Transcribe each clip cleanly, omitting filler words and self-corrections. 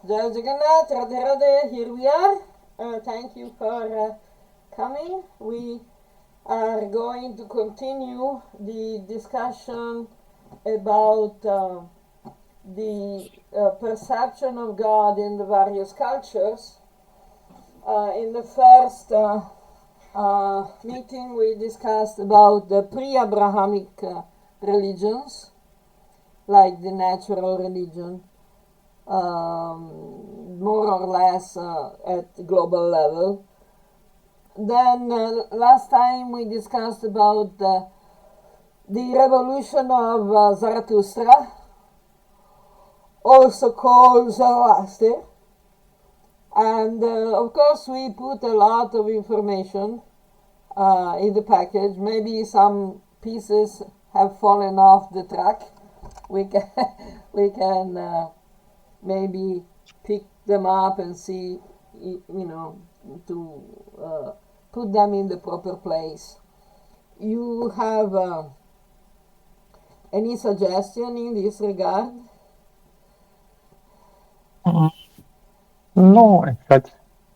Jai Jagannath, Radhe Radhe, here we are. Thank you for coming. We are going to continue the discussion about the perception of God in the various cultures. In the first meeting, we discussed about the pre-Abrahamic religions, like the natural religion, more or less at global level. Then last time we discussed about the revolution of Zarathustra, also called Zoroaster. And of course we put a lot of information in the package. Maybe some pieces have fallen off the track. We can, we can maybe pick them up and see, to put them in the proper place. You have any suggestion in this regard? Mm, No, as such.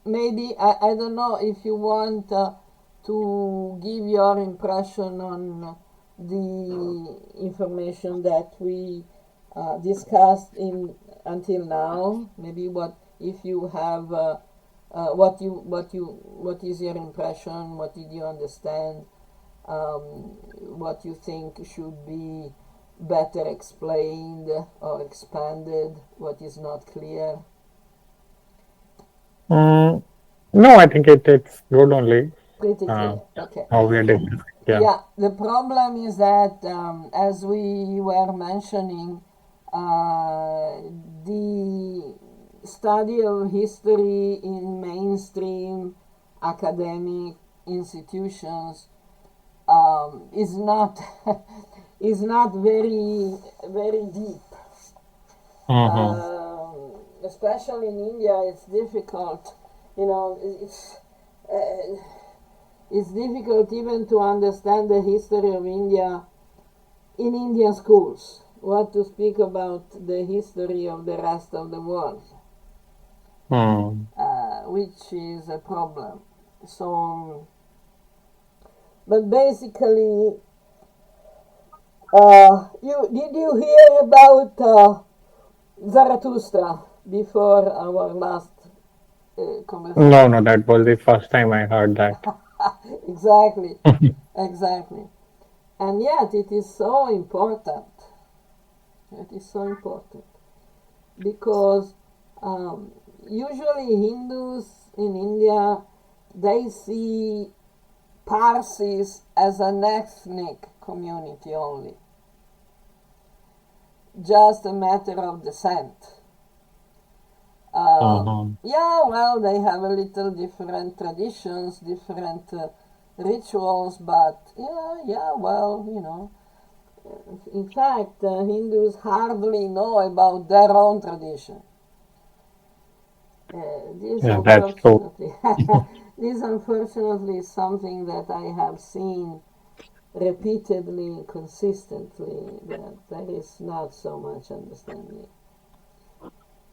Maybe, I don't know if you want to give your impression on the information that we discussed in until now. Maybe what if you have what is your impression? What did you understand? What you think should be better explained or expanded? What is not clear? Mm, no, I think it's good only. Pretty Uh, clear. Okay. how we are discussing. Yeah. Yeah, the problem is that, as we were mentioning, the study of history in mainstream academic institutions is not is not very deep. Mm-hmm. Especially in India, it's difficult. You know, uh, it's difficult even to understand the history of India in Indian schools. What to speak about the history of the rest of the world, Mm. which is a problem. So, but basically, you hear about Zarathustra before our last No, conversation? no, that was the first time I heard that. Exactly, exactly. And yet, it is so important. It is so important because um, usually Hindus in India, they see Parsis as an ethnic community only, just a matter of descent. Mm-hmm. Yeah, well, they have a little different traditions, different rituals, but yeah, well, in fact, Hindus hardly know about their own tradition. This Yeah, that's true. unfortunately, this unfortunately is something that I have seen repeatedly, consistently, that there is not so much understanding.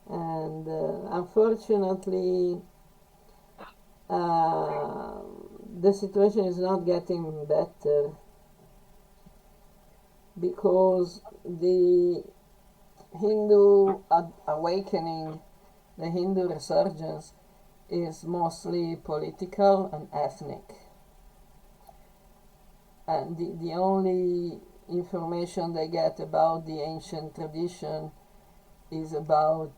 And unfortunately, uh, the situation is not getting better because the Hindu awakening, the Hindu resurgence, is mostly political and ethnic. And the only information they get about the ancient tradition is about,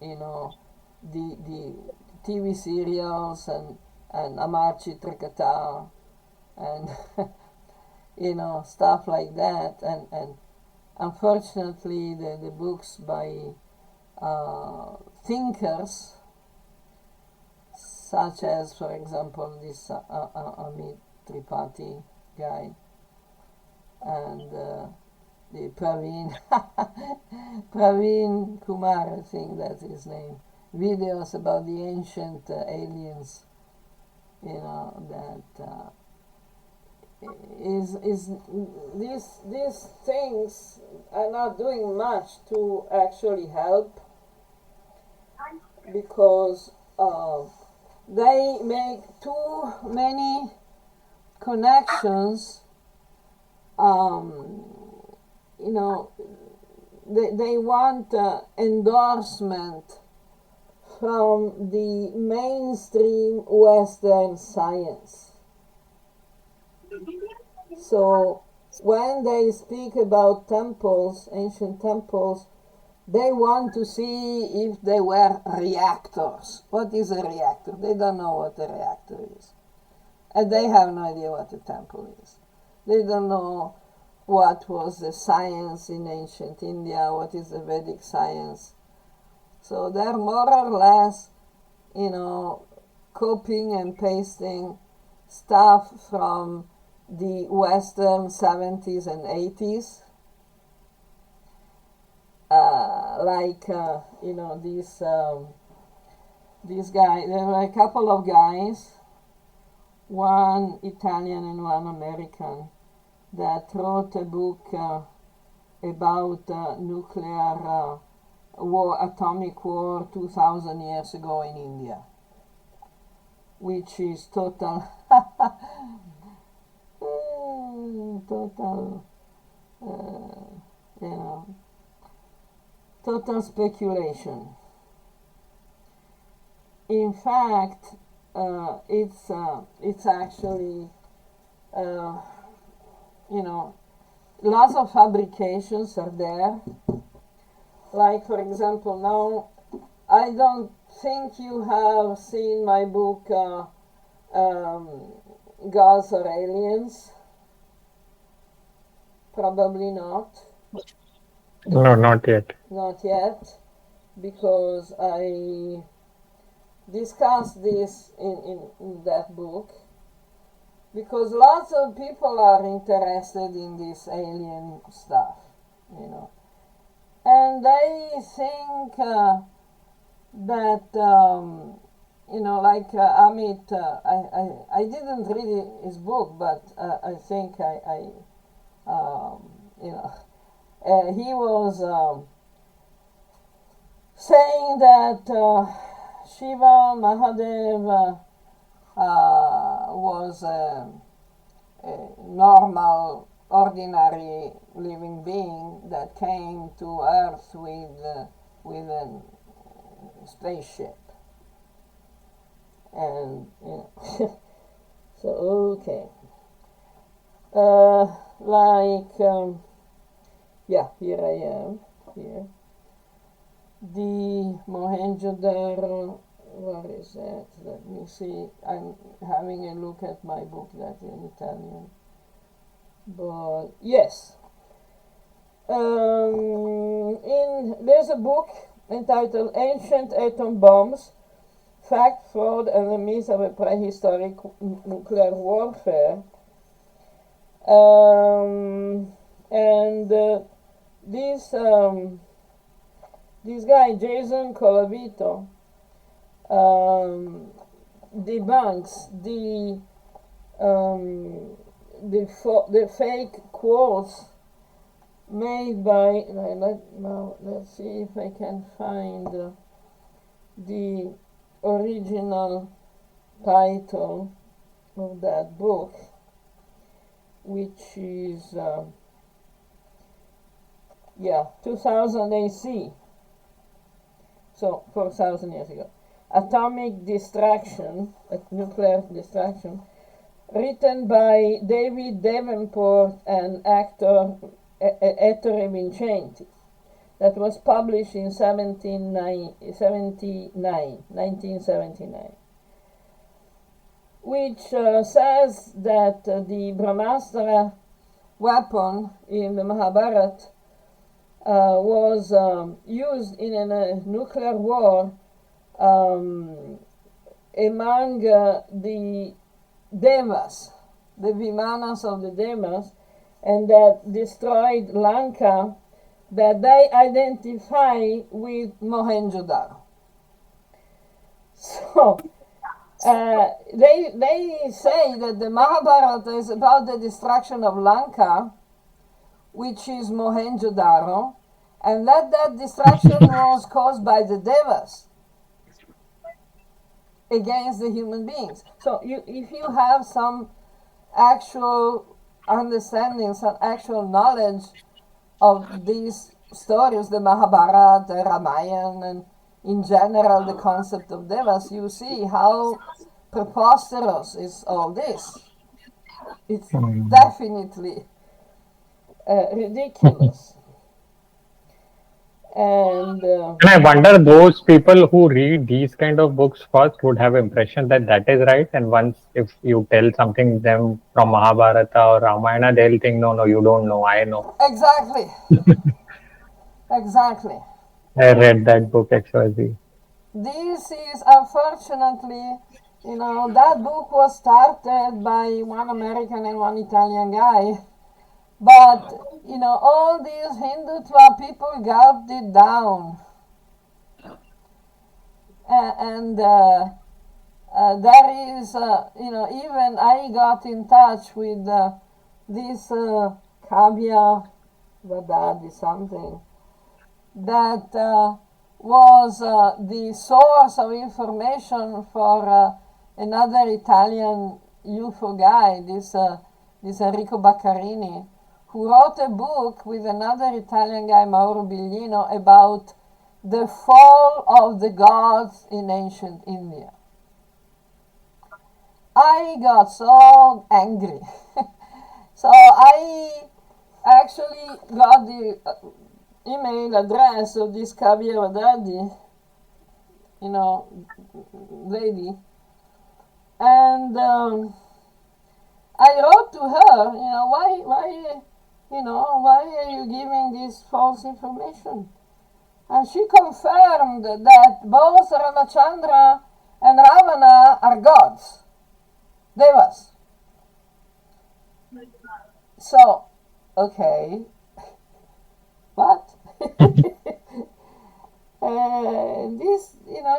you know, the TV serials and Amar Chitrakatha and, stuff like that. And unfortunately, the books by thinkers, such as, for example, this Amit Tripathi guy and the Praveen Kumar, I think that's his name. Videos about the ancient aliens, that is these things are not doing much to actually help. because they make too many connections. You know, they want endorsement from the mainstream Western science. So when they speak about temples, ancient temples, they want to see if they were reactors. What is a reactor? They don't know what a reactor is. And they have no idea what a temple is. They don't know what was the science in ancient India, what is the Vedic science. So they're more or less, copying and pasting stuff from the Western 70s and 80s. These guys, there were a couple of guys, one Italian and one American, that wrote a book about nuclear war, atomic war 2,000 years ago in India, which is total total speculation. In fact, it's actually lots of fabrications are there. Like, for example, now I don't think you have seen my book Gods or Aliens. Probably not. No, not yet. Not yet, because I discussed this in that book, because lots of people are interested in this alien stuff, and they think that like Amit, I didn't read his book, but I think he was saying that Shiva Mahadev was a normal, ordinary living being that came to Earth with a spaceship. And, so, okay. Here I am, here. The Mohenjo-daro, where is that? Let me see. I'm having a look at my book that's in Italian. But, yes. There's a book entitled Ancient Atom Bombs, Fact, Fraud, and the Myth of a Prehistoric Nuclear Warfare. This guy, Jason Colavito, debunks the fake quotes made by, let's see if I can find the original title of that book, which is 2000 AC, so 4,000 years ago. Atomic Distraction, Nuclear Distraction, written by David Davenport and actor Ettore Vincenti. That was published in 1979, which says that the Brahmastra weapon in the Mahabharata was used in a nuclear war among the Devas, the Vimanas of the Devas, and that destroyed Lanka, that they identify with Mohenjo-daro. So they say that the Mahabharata is about the destruction of Lanka, which is Mohenjo-daro, and that destruction was caused by the Devas. against the human beings. So if you have some actual understanding, some actual knowledge of these stories, the Mahabharata, the Ramayana, and in general the concept of devas, you see how preposterous is all this. It's definitely ridiculous. And And I wonder those people who read these kind of books first would have impression that that is right, and once if you tell something them from Mahabharata or Ramayana, they'll think, no, no, you don't know, I know. exactly, exactly. I read that book XYZ. This is unfortunately, that book was started by one American and one Italian guy, but all these Hindutva people got it down, and there is, even I got in touch with this Kavya Vadadi something that was the source of information for another Italian UFO guy, this Enrico Baccarini, who wrote a book with another Italian guy, Mauro Biglino, about the fall of the gods in ancient India. I got so angry. So I actually got the email address of this Kavya Vadadi, lady, and I wrote to her, why are you giving this false information? And she confirmed that both Ramachandra and Ravana are gods, devas. So, okay, what? This,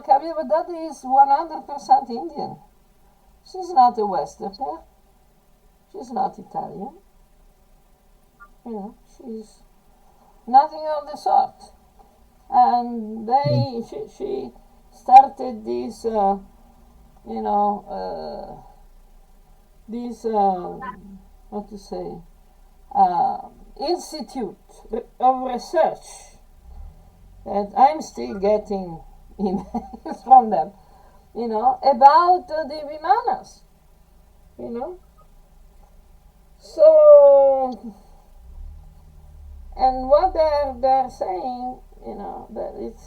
Kavya Vadadi is 100% Indian. She's not a Westerner. She's not Italian. She's nothing of the sort. And she started this, what to say, institute of research that I'm still getting emails from them, about the Vimanas, So, and what they're saying, that it's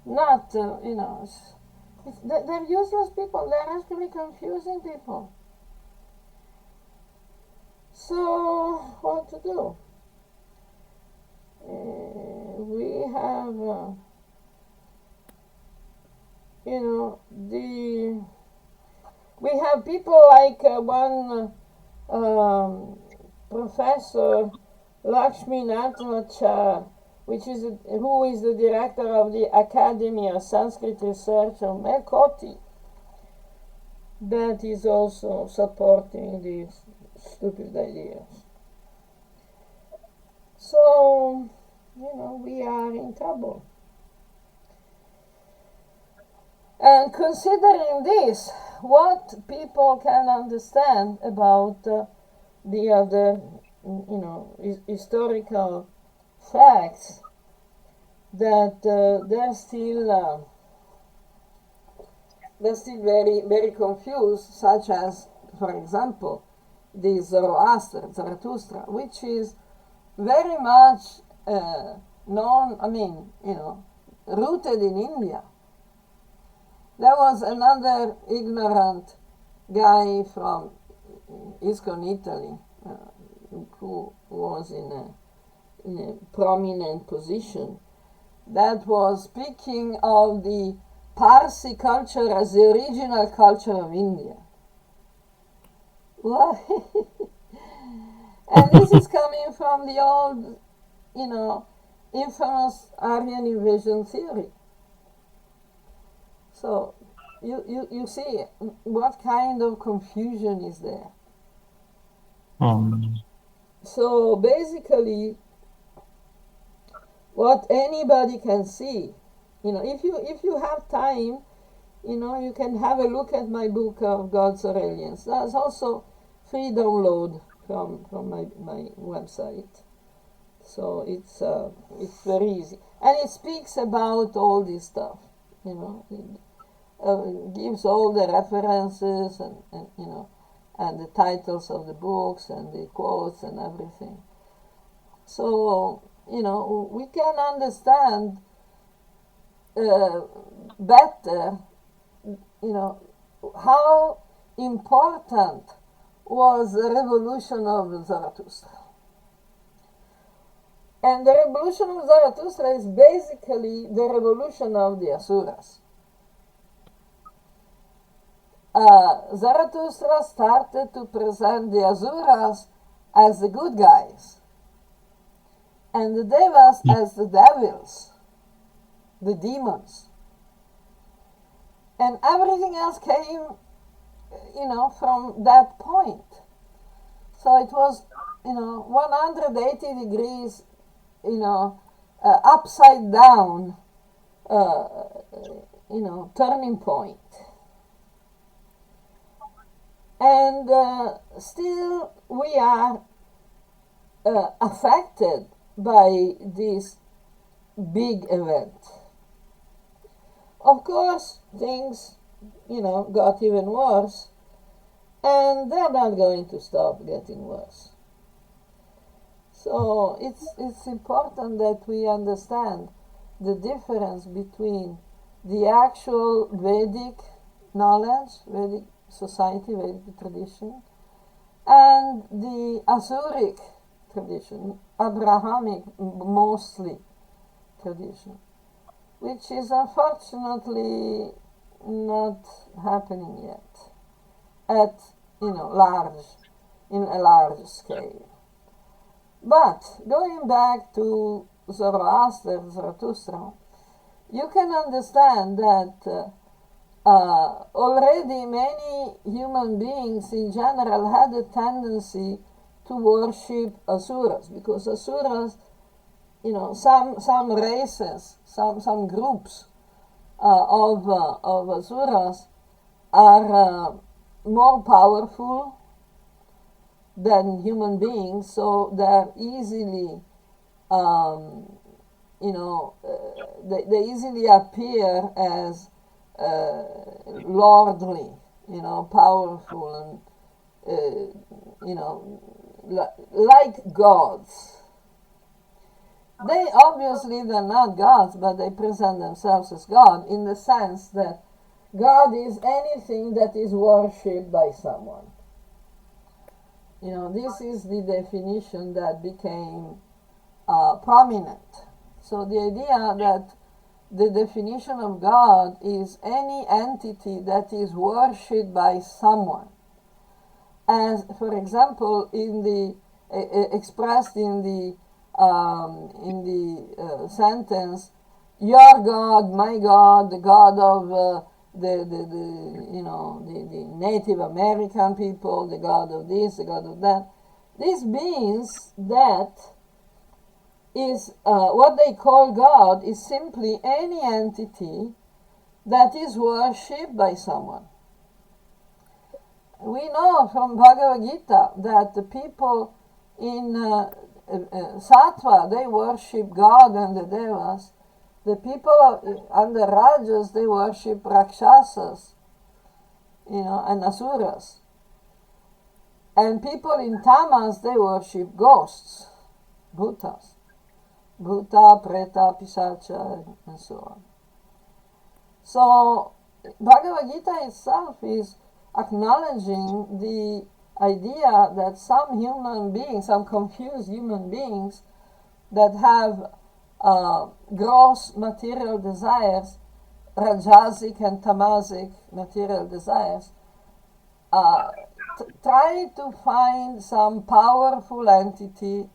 not, they're useless people. They're actually confusing people. So, what to do? We have, we have people like one Professor Lakshmi Nathrachar, who is the director of the Academy of Sanskrit Research of Melkoti, that is also supporting these stupid ideas. So, we are in trouble. And considering this, what people can understand about the other, historical facts, that they're still very, very confused, such as, for example, the Zarathustra, which is very much known, rooted in India. There was another ignorant guy from ISKCON Italy who was in a prominent position that was speaking of the Parsi culture as the original culture of India. What? And this is coming from the old, infamous Aryan invasion theory. So, you see what kind of confusion is there. So basically, what anybody can see, if you have time, you can have a look at my book of Gods or Aliens. That's also free download from my website. So it's very easy, and it speaks about all this stuff. It gives all the references and the titles of the books and the quotes and everything. So we can understand better how important was the revolution of Zarathustra. And the revolution of Zarathustra is basically the revolution of the Asuras. Zarathustra started to present the Asuras as the good guys and the Devas as the devils, the demons. And everything else came, from that point. So it was, 180 degrees, upside down, turning point. And still we are affected by this big event. Of course, things, got even worse, and they're not going to stop getting worse. So it's important that we understand the difference between the actual Vedic knowledge, Vedic society, Vedic tradition, and the Asuric tradition, Abrahamic mostly tradition, which is unfortunately not happening yet at in a large scale. But going back to Zarathustra, you can understand that already many human beings in general had a tendency to worship asuras, because asuras, some races, some groups of asuras are more powerful than human beings, so they're easily, they easily appear as lordly, powerful, and like gods. They're not gods, but they present themselves as God in the sense that God is anything that is worshipped by someone. This is the definition that became prominent. So the idea that the definition of God is any entity that is worshipped by someone, as for example expressed in the sentence, "Your God, my God, the God of the Native American people, the God of this, the God of that." This means that is what they call God is simply any entity that is worshipped by someone. We know from Bhagavad Gita that the people in Sattva, they worship God and the Devas. The people under Rajas, they worship Rakshasas, and Asuras. And people in Tamas, they worship ghosts, Bhutas. Bhuta, Preta, Pisacha, and so on. So, Bhagavad Gita itself is acknowledging the idea that some human beings, some confused human beings that have gross material desires, Rajasic and Tamasic material desires, try to find some powerful entity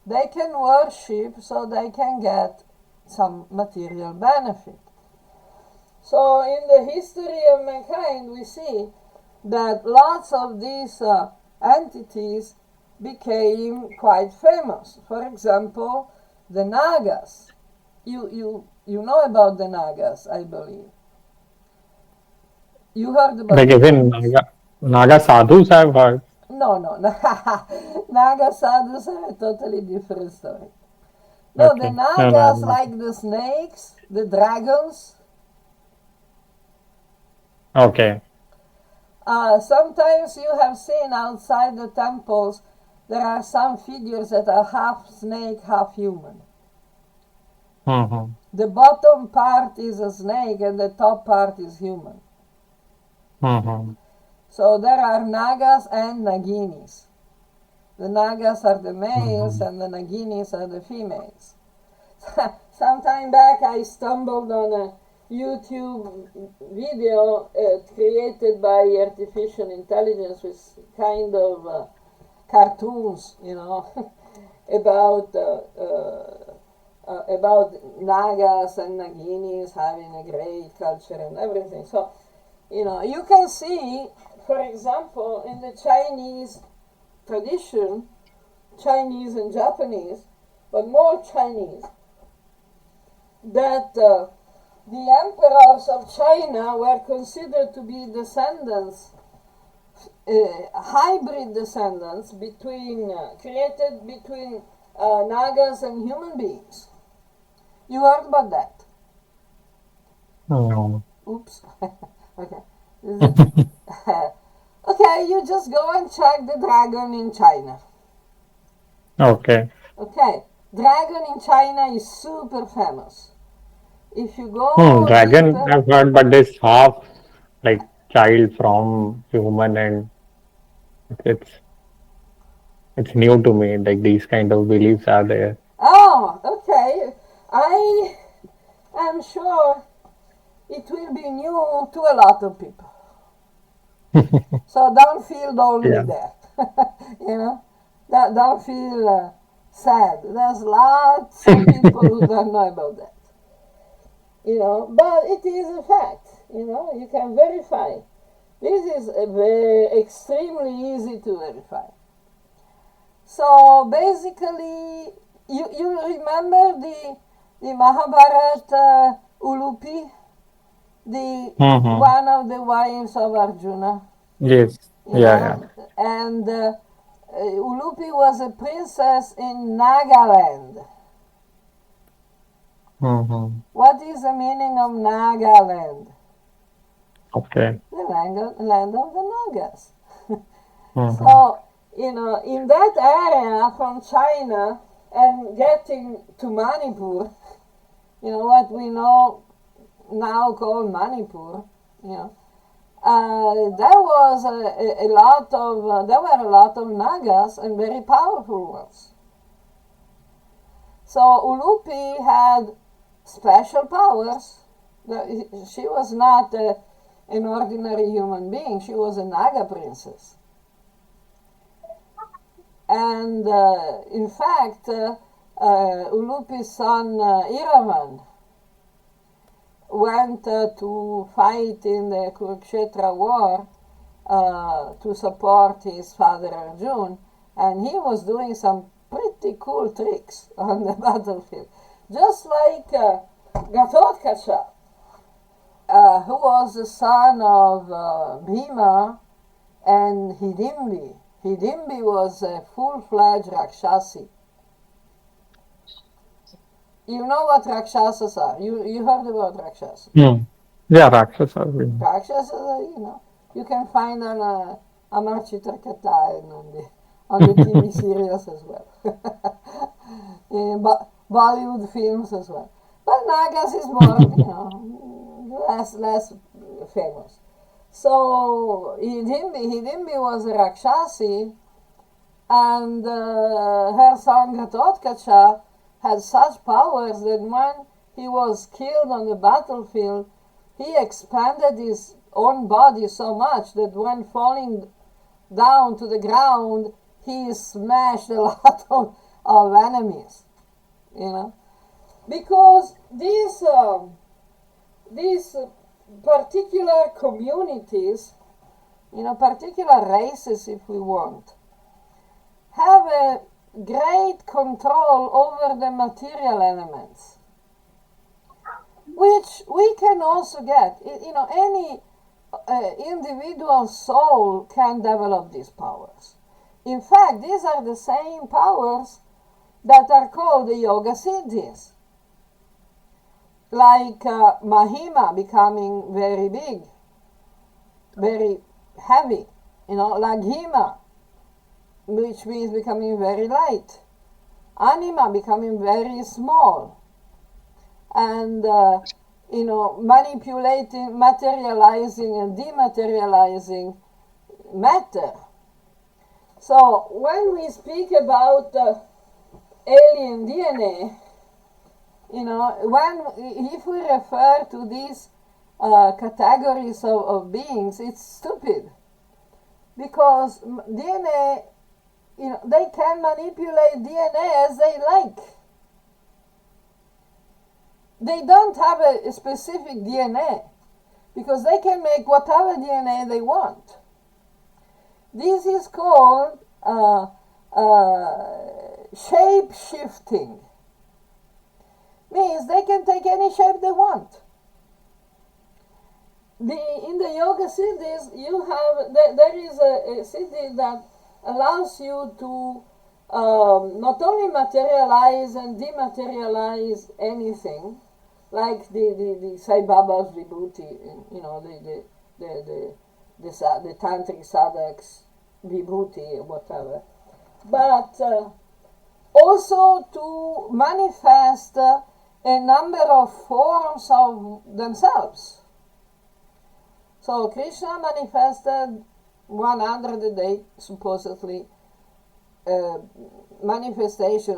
they can worship so they can get some material benefit. So in the history of mankind, we see that lots of these entities became quite famous. For example, the Nagas. You know about the Nagas, I believe. You heard about Like the even Nagas? Naga sadhus I've heard. No, no, Naga sadhus are a totally different story. No, the Okay. No, no, Nagas, I'm not. like the snakes, the dragons. Okay. Sometimes you have seen outside the temples there are some figures that are half snake, half human. Mm-hmm. The bottom part is a snake and the top part is human. Mm-hmm. So there are Nagas and Naginis. The Nagas are the males Mm-hmm. and the Naginis are the females. Some time back I stumbled on a YouTube video created by artificial intelligence with kind of cartoons, about about Nagas and Naginis having a great culture and everything. So, you can see, for example, in the Chinese tradition, Chinese and Japanese, but more Chinese, that the emperors of China were considered to be descendants, hybrid descendants created between Nagas and human beings. You heard about that? No. Oops. Okay. Okay, you just go and check the dragon in China. Okay. Okay, dragon in China is super famous. If you go Dragon deeper, I've heard, but this half like child from human and it's it's new to me. Like these kind of beliefs are there. oh, okay. I am sure it will be new to a lot of people. So don't feel lonely Yeah. there. you know, don't feel sad. There's lots of people who don't know about that. But it is a fact. You can verify. This is extremely easy to verify. So basically, you remember the Mahabharata Ulupi, the Mm-hmm. one of the wives of Arjuna, Yes. Yeah, yeah. and Ulupi was a princess in Nagaland. Mm-hmm. What is the meaning of Nagaland? Okay. The land of the Nagas. Mm-hmm. So, in that area from China and getting to Manipur, what we know now called Manipur, there was a lot of, there were a lot of Nagas and very powerful ones. So Ulupi had special powers. She was not an ordinary human being. She was a Naga princess. And in fact, Ulupi's son Iravan went to fight in the Kurukshetra war to support his father Arjun, and he was doing some pretty cool tricks on the battlefield. Just like Gatotkacha, who was the son of Bhima and Hidimbi. Hidimbi was a full-fledged Rakshasi. You know what Rakshasas are. You heard about Rakshasas. Mm. Yeah, Rakshasa. Rakshasas, you can find on Amar Chitakata and on the TV series as well. In Bollywood films as well. But Nagas is more, less famous. So Hidimbi was a Rakshasi, and her son Ghatotkacha had such powers that when he was killed on the battlefield, he expanded his own body so much that when falling down to the ground, he smashed a lot of enemies, because these particular communities, particular races, if we want, have a great control over the material elements, which we can also get. individual soul can develop these powers. In fact, these are the same powers that are called the yoga siddhis. Like Mahima becoming very big, very heavy, like Hima, which means becoming very light. Anima becoming very small. And, manipulating, materializing and dematerializing matter. So when we speak about alien DNA, if we refer to these categories of beings, it's stupid. Because DNA, they can manipulate DNA as they like. They don't have a specific DNA, because they can make whatever DNA they want. This is called shape-shifting. Means they can take any shape they want. In the yoga siddhis, there is a siddhi that allows you to not only materialize and dematerialize anything, like the Sai Baba's vibhuti, the tantric sadhaks vibhuti, whatever, but also to manifest a number of forms of themselves. So Krishna manifested 100 a day, supposedly,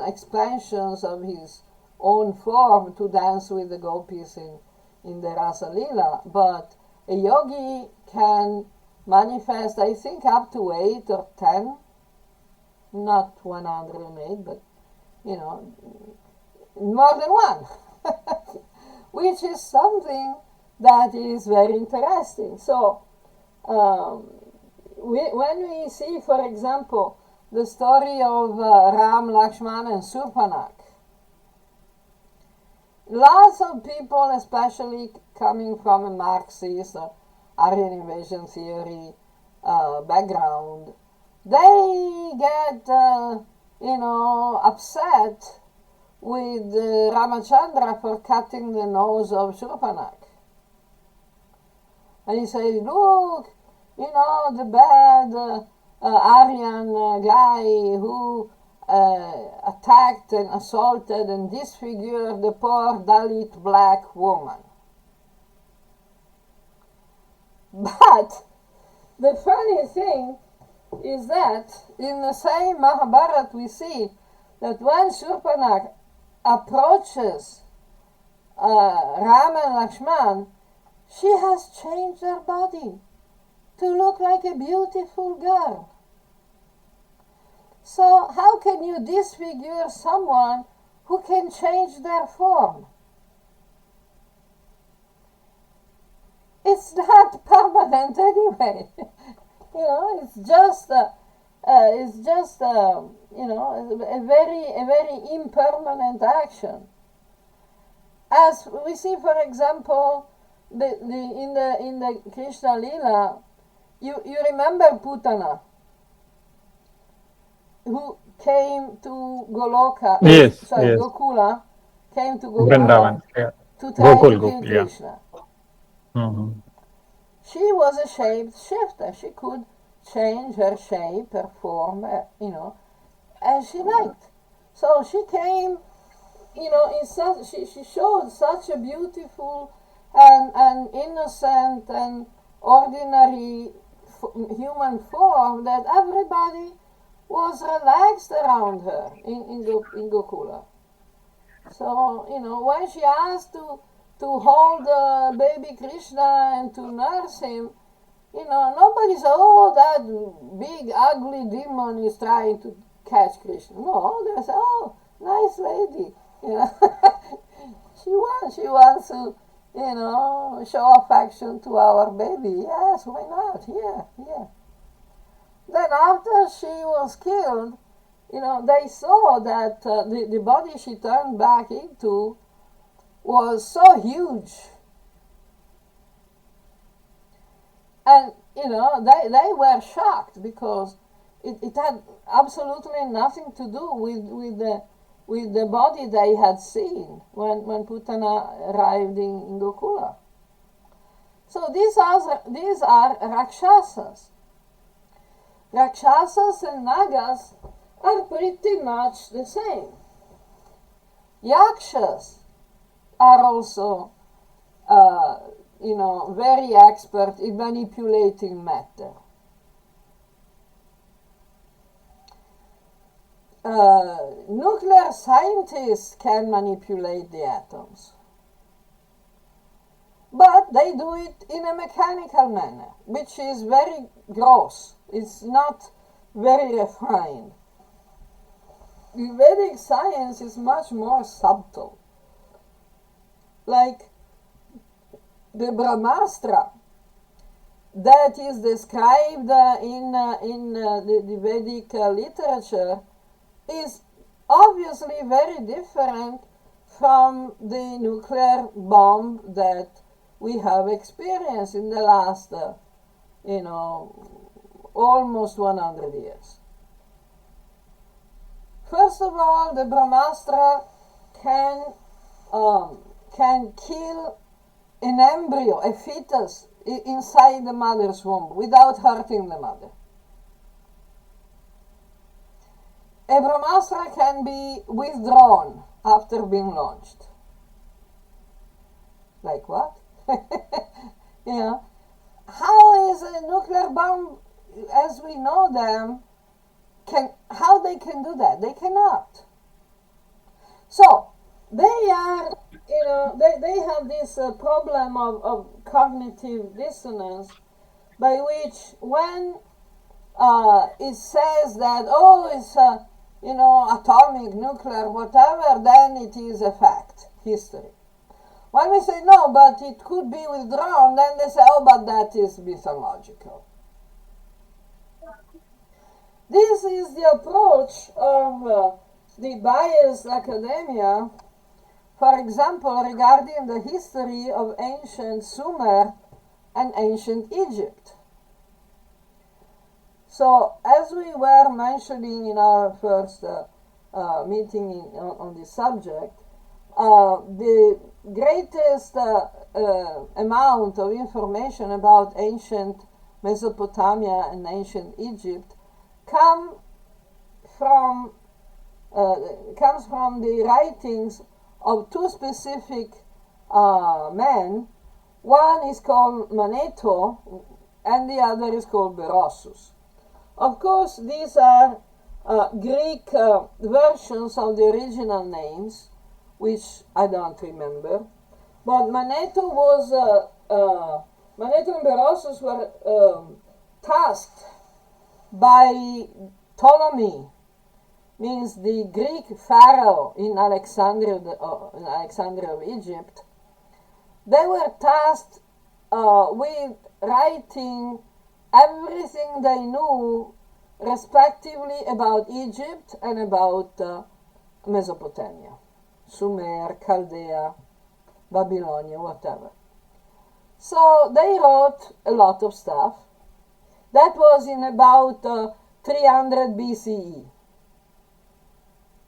expansions of his own form to dance with the gopis in the Rasa Lila. But a yogi can manifest, I think, up to 8 or 10, not 108, but, more than one, which is something that is very interesting. So, when we see, for example, the story of Ram, Lakshmana, and Surpanak, lots of people, especially coming from a Marxist or Aryan invasion theory background, they get, upset with Ramachandra for cutting the nose of Surpanak. And he says, look, the bad Aryan guy who attacked and assaulted and disfigured the poor Dalit black woman. But the funny thing is that in the same Mahabharata we see that when Surpanak approaches Ram and Lakshman, she has changed her body to look like a beautiful girl. So how can you disfigure someone who can change their form? It's not permanent anyway. It's just a very impermanent action. As we see, for example, in the Krishna Lila, you remember Putana, who came to Gokula, came to Gokula to try to kill Krishna. Mm-hmm. She was a shape shifter. She could change her shape, her form, as she liked. So she came, she showed such a beautiful and innocent and ordinary human form that everybody was relaxed around her in Gokula. So, when she asked to hold baby Krishna and to nurse him, nobody said, oh, that big ugly demon is trying to catch Krishna. No, they said, oh, nice lady. She wants to, show affection to our baby. Yes, why not? Yeah. Then after she was killed, they saw that the body she turned back into was so huge. And, they were shocked because it had absolutely nothing to do with the body they had seen when Putana arrived in Gokula. So these are Rakshasas. Rakshasas and Nagas are pretty much the same. Yakshas are also, very expert in manipulating matter. Nuclear scientists can manipulate the atoms, but they do it in a mechanical manner, which is very gross. It's not very refined. Vedic science is much more subtle. Like the Brahmastra that is described in the Vedic literature is obviously very different from the nuclear bomb that we have experienced in the last, almost 100 years. First of all, the Brahmastra can kill an embryo, a fetus, inside the mother's womb without hurting the mother. A Brahmastra can be withdrawn after being launched. Like what? How is a nuclear bomb, as we know them, how they can do that? They cannot. So they are, they have this problem of cognitive dissonance, by which when it says that, it's atomic, nuclear, whatever, then it is a fact, history. When we say no, but it could be withdrawn, then they say, but that is mythological. This is the approach of the biased academia, for example, regarding the history of ancient Sumer and ancient Egypt. So, as we were mentioning in our first meeting on this subject, the greatest amount of information about ancient Mesopotamia and ancient Egypt comes from the writings of two specific men. One is called Manetho and the other is called Berossus. Of course, these are Greek versions of the original names, which I don't remember. But Manetho and Berossus were tasked by Ptolemy, means the Greek pharaoh in Alexandria of Egypt. They were tasked with writing everything they knew respectively about Egypt and about Mesopotamia, Sumer, Chaldea, Babylonia, whatever. So they wrote a lot of stuff. That was in about 300 BCE,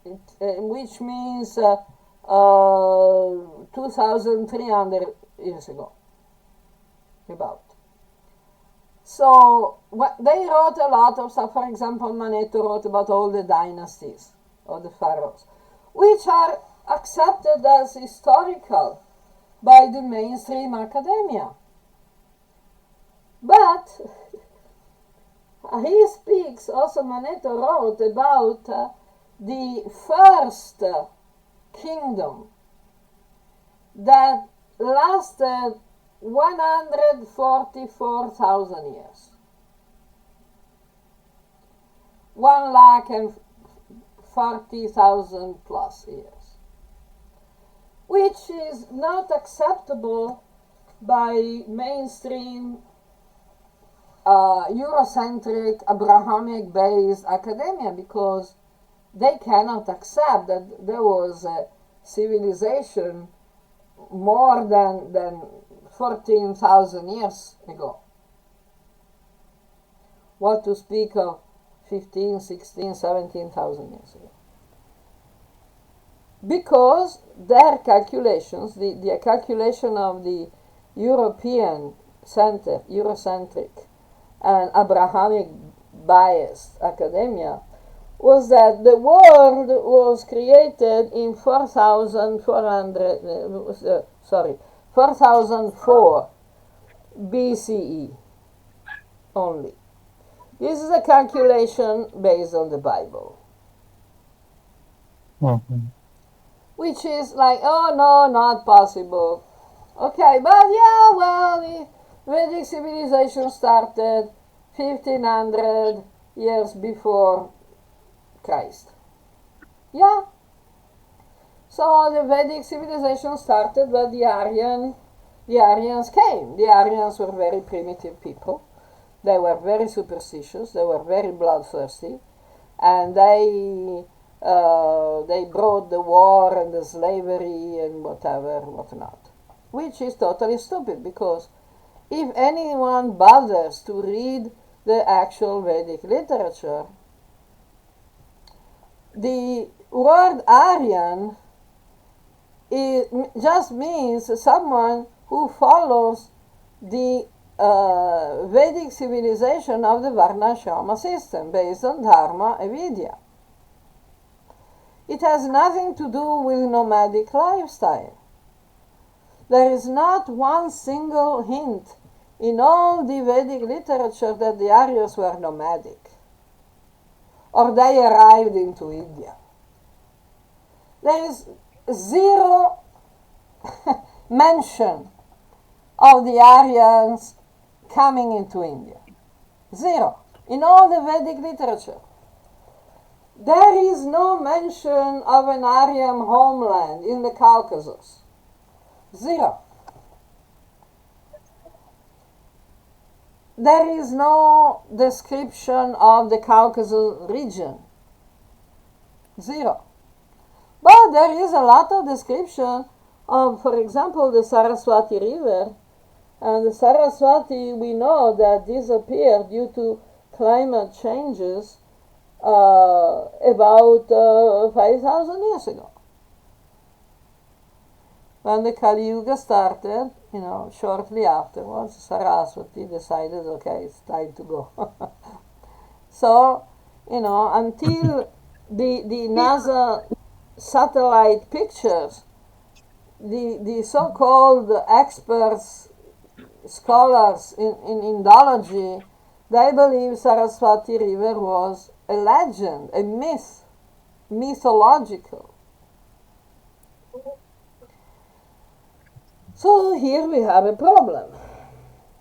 which means 2,300 years ago, about. So they wrote a lot of stuff. For example, Manetho wrote about all the dynasties of the pharaohs, which are accepted as historical by the mainstream academia. But he speaks, also Manetho wrote about the first kingdom that lasted 144,000 years. 140,000 plus years. Which is not acceptable by mainstream Eurocentric, Abrahamic-based academia, because they cannot accept that there was a civilization more than 14,000 years ago. What to speak of 15, 16, 17,000 years ago. Because their calculations, the calculation of the European center, Eurocentric and Abrahamic biased academia, was that the world was created in 4004 BCE only. This is a calculation based on the Bible. Which is like, oh no, not possible. Okay, but yeah, well, the Vedic civilization started 1500 years before Christ. Yeah. So the Vedic civilization started, but the Aryans came. The Aryans were very primitive people. They were very superstitious. They were very bloodthirsty, and they brought the war and the slavery and whatnot, which is totally stupid, because if anyone bothers to read the actual Vedic literature, the word Aryan just means someone who follows the Vedic civilization of the Varnashrama system based on Dharma and Vidya. It has nothing to do with nomadic lifestyle. There is not one single hint in all the Vedic literature that the Aryans were nomadic or they arrived into India. There is zero mention of the Aryans coming into India. Zero. In all the Vedic literature. There is no mention of an Aryan homeland in the Caucasus. Zero. There is no description of the Caucasus region. Zero. But there is a lot of description of, for example, the Saraswati River. And the Saraswati, we know that disappeared due to climate changes about 5,000 years ago. When the Kali Yuga started, shortly afterwards, Saraswati decided, okay, it's time to go. So, until the NASA satellite pictures, the so-called experts, scholars in Indology, they believe Saraswati River was a legend, a myth, mythological. So here we have a problem.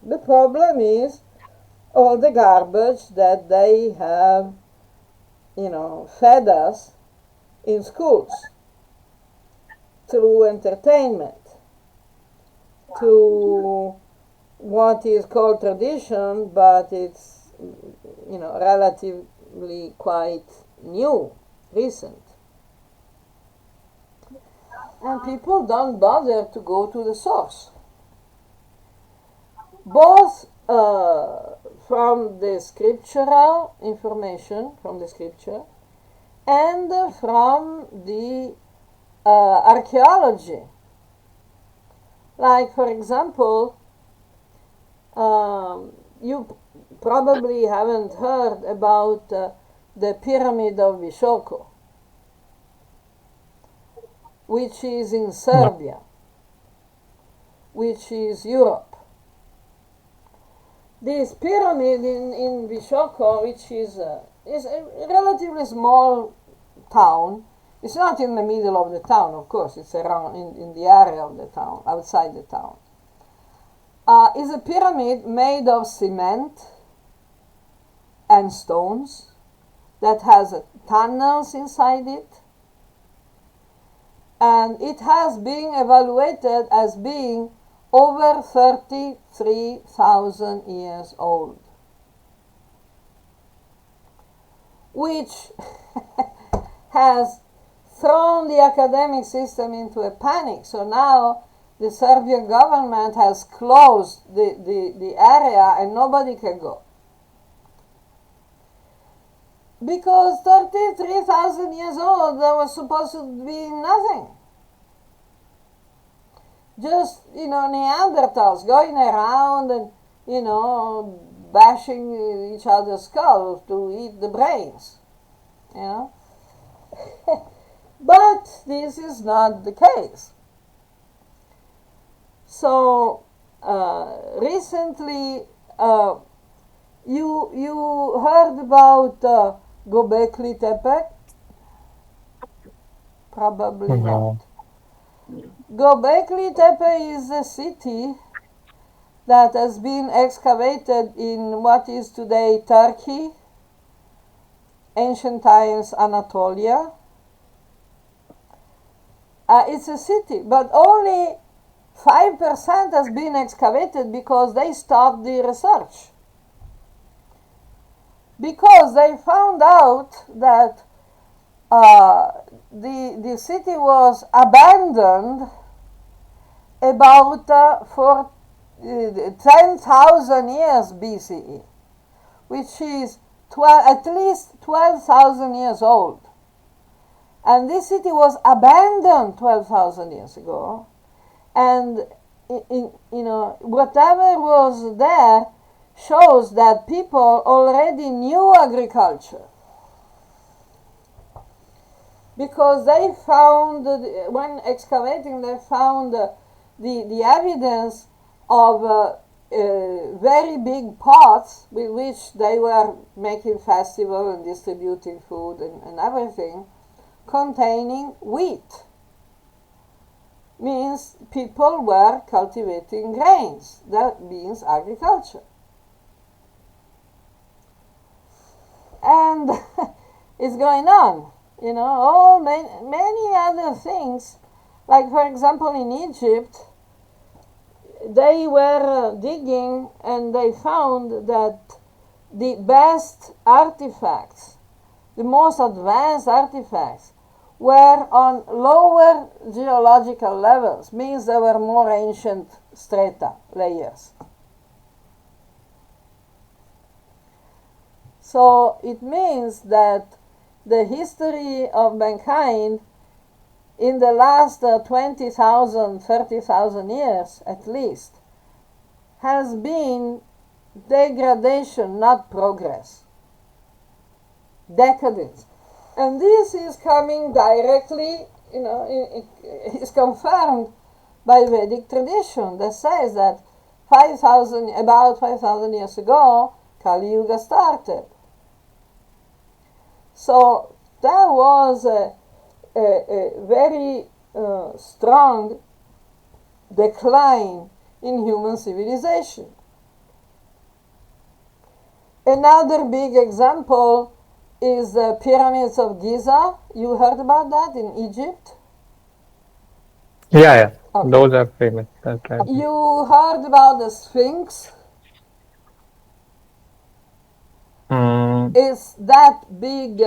The problem is all the garbage that they have, fed us in schools through entertainment, to what is called tradition, but it's, relatively quite new, recent. And people don't bother to go to the source. Both from the scriptural information, from the scripture, and from the archaeology. Like, for example, you probably haven't heard about the Pyramid of Visoko, which is in Serbia, which is Europe. This pyramid in Visoko, which is a relatively small town, it's not in the middle of the town, of course, it's around in the area of the town, outside the town, is a pyramid made of cement and stones that has tunnels inside it. And it has been evaluated as being over 33,000 years old, which has thrown the academic system into a panic. So now the Serbian government has closed the area and nobody can go. Because 33,000 years old, there was supposed to be nothing. Just, Neanderthals going around and, bashing each other's skulls to eat the brains, But this is not the case. So, recently, you heard about Göbekli Tepe? Probably No. not. Göbekli Tepe is a city that has been excavated in what is today Turkey, ancient times Anatolia. It's a city, but only 5% has been excavated because they stopped the research. Because they found out that the city was abandoned about 10,000 years BCE, which is at least 12,000 years old. And this city was abandoned 12,000 years ago, and whatever was there shows that people already knew agriculture. Because they found, when excavating, they found the evidence of very big pots with which they were making festival and distributing food and everything, containing wheat. Means people were cultivating grains. That means agriculture. And it's going on. Many other things. Like, for example, in Egypt, they were digging and they found that the best artifacts, the most advanced artifacts, were on lower geological levels, means there were more ancient strata, layers. So it means that the history of mankind in the last 20,000, 30,000 years at least has been degradation, not progress. Decadence. And this is coming directly, is confirmed by Vedic tradition that says that about 5,000 years ago, Kali Yuga started. So there was a very strong decline in human civilization. Another big example is the pyramids of Giza. You heard about that in Egypt? Yeah. Okay. Those are famous. That's right. You heard about the Sphinx? It's that big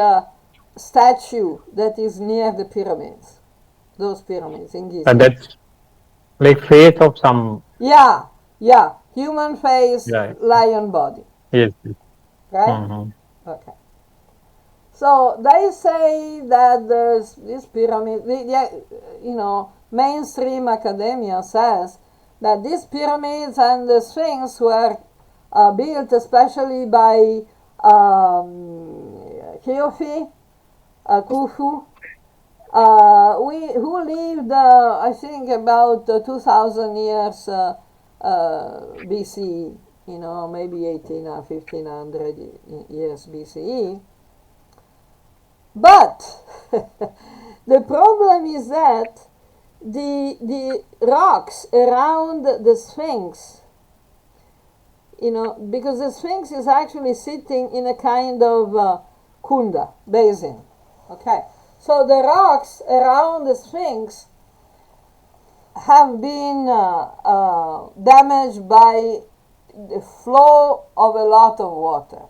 statue that is near the pyramids. Those pyramids in Giza. That's like face of some... Yeah. Human face, lion body. Yes. Right? Mm-hmm. Okay. So they say that this pyramid, mainstream academia says that these pyramids and the Sphinx were built especially by Khufu, who lived, I think, about 2,000 years BCE, maybe 18 or 1,500 years BCE. But the problem is that the rocks around the Sphinx, because the Sphinx is actually sitting in a kind of kunda, basin. Okay, so the rocks around the Sphinx have been damaged by the flow of a lot of water.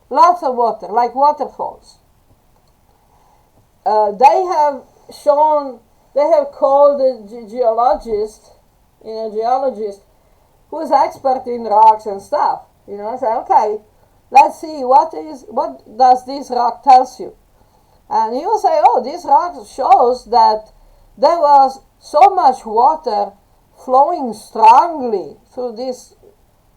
Lots of water, like waterfalls. They have called a geologist, geologist who is expert in rocks and stuff. Say, okay, let's see what does this rock tells you. And you will say, oh, this rock shows that there was so much water flowing strongly through these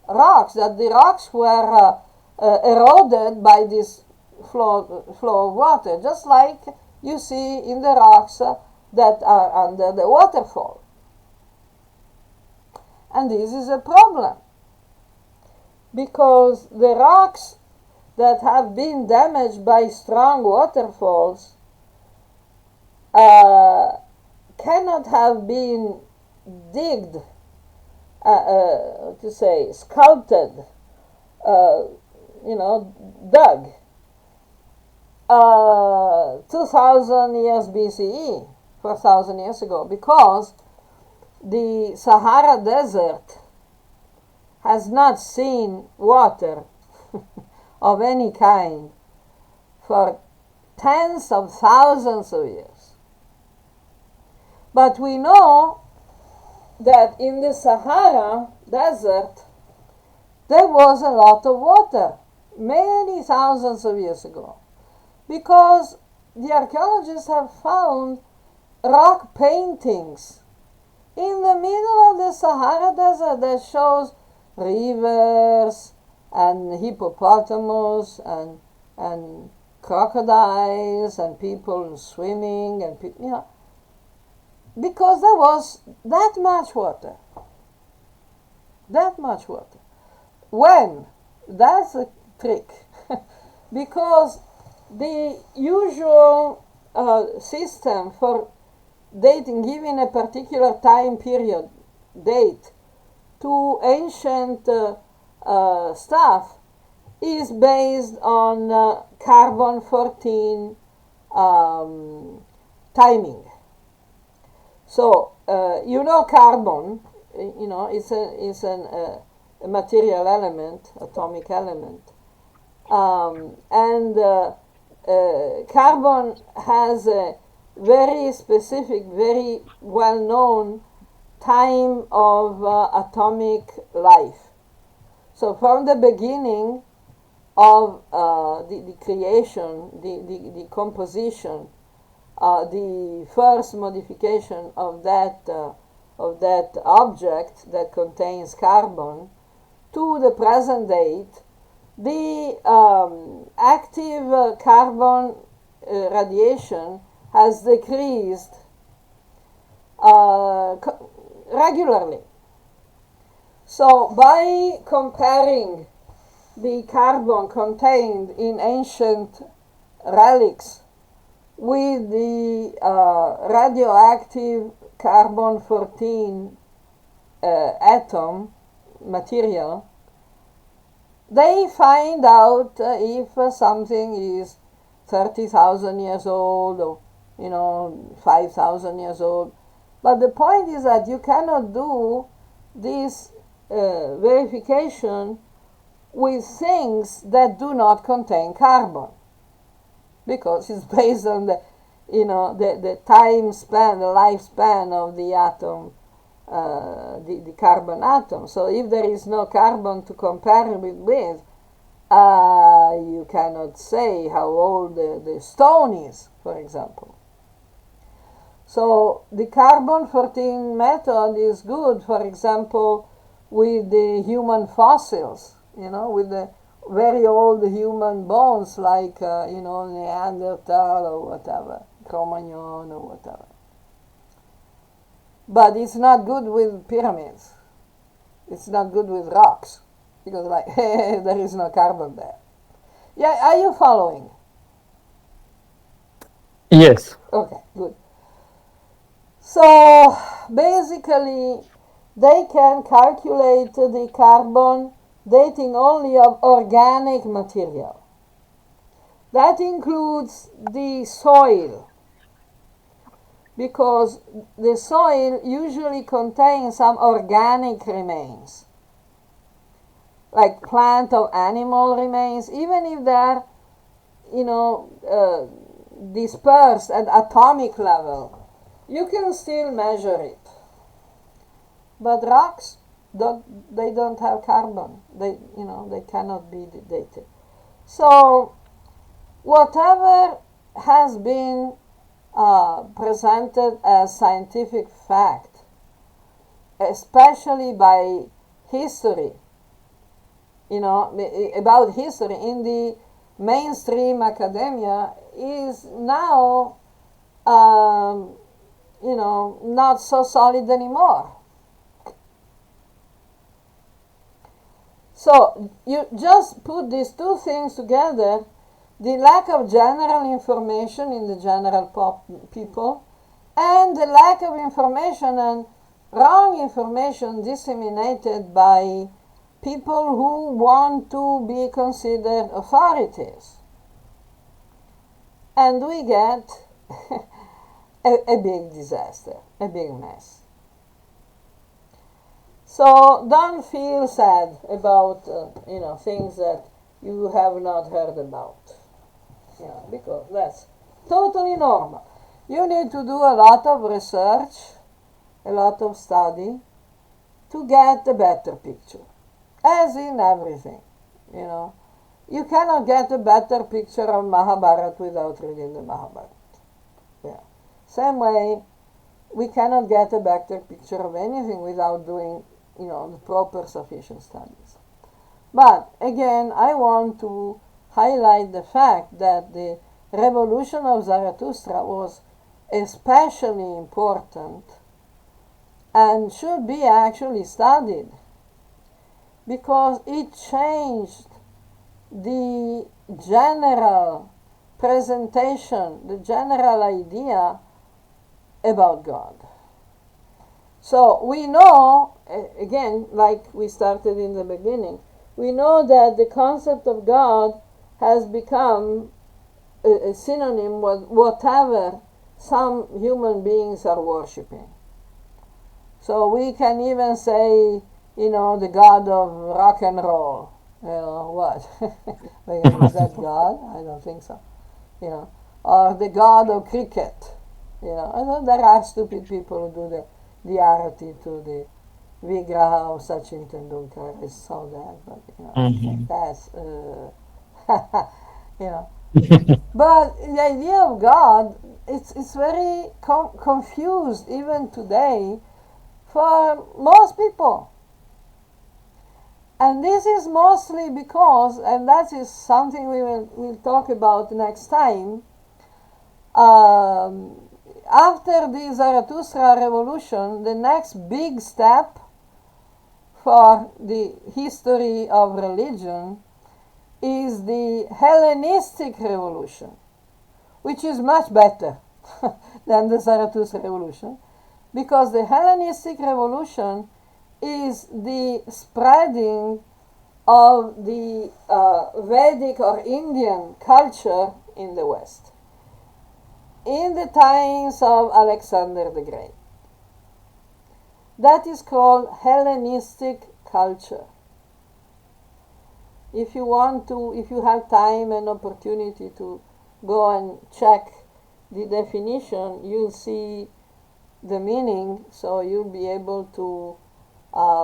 rocks that the rocks were eroded by this flow of water, just like you see in the rocks that are under the waterfall. And this is a problem, because the rocks that have been damaged by strong waterfalls cannot have been digged, sculpted, dug 2,000 years BCE, 4,000 years ago, because the Sahara Desert has not seen water of any kind for tens of thousands of years. But we know that in the Sahara Desert there was a lot of water many thousands of years ago, because the archaeologists have found rock paintings in the middle of the Sahara Desert that shows rivers and hippopotamus and crocodiles and people swimming and because there was that much water. When? That's a trick. Because the usual system for dating, giving a particular time period, date, to ancient stuff is based on carbon-14 timing. So carbon, is a material element, atomic element, and carbon has a very specific, very well-known time of atomic life. So from the beginning of the creation, the composition, the first modification of that object that contains carbon to the present date, the active carbon radiation has decreased regularly. So by comparing the carbon contained in ancient relics with the radioactive carbon-14 atom material, they find out if something is 30,000 years old or 5,000 years old. But the point is that you cannot do this verification with things that do not contain carbon, because it's based on the time span, the lifespan of the atom, the carbon atom. So if there is no carbon to compare it with, you cannot say how old the stone is, for example. So the carbon-14 method is good, for example, with the human fossils, with the very old human bones like, Neanderthal or whatever, Cro-Magnon or whatever. But it's not good with pyramids. It's not good with rocks, because there is no carbon there. Yeah, are you following? Yes. Okay, good. So basically, they can calculate the carbon dating only of organic material. That includes the soil, because the soil usually contains some organic remains, like plant or animal remains, even if they're, dispersed at atomic level. You can still measure it. But rocks, they don't have carbon. They cannot be dated. So, whatever has been presented as scientific fact, especially by history, about history in the mainstream academia, is now, um, not so solid anymore. So you just put these two things together, the lack of general information in the general people, and the lack of information and wrong information disseminated by people who want to be considered authorities. And we get a big disaster, a big mess. So don't feel sad about things that you have not heard about, because that's totally normal. You need to do a lot of research, a lot of study to get a better picture, as in everything. You cannot get a better picture of Mahabharata without reading the Mahabharata. Yeah. Same way, we cannot get a better picture of anything without doing the proper sufficient studies. But again, I want to highlight the fact that the revolution of Zarathustra was especially important and should be actually studied because it changed the general presentation, the general idea about God. So we know, again, like we started in the beginning, we know that the concept of God has become a synonym with whatever some human beings are worshipping. So we can even say, the God of rock and roll. What? Is that God? I don't think so. Or the God of cricket. I know there are stupid people who do the arati to the Vigraha of Sachin Tendulkar. I saw that, but Mhm. that's But the idea of God, it's very confused even today for most people. And this is mostly because, and that is something we'll talk about next time, um, after the Zarathustra revolution, the next big step for the history of religion is the Hellenistic revolution, which is much better than the Zarathustra revolution, because the Hellenistic revolution is the spreading of the Vedic or Indian culture in the West in the times of Alexander the Great. That is called Hellenistic culture. If you have time and opportunity to go and check the definition, you'll see the meaning, so you'll be able to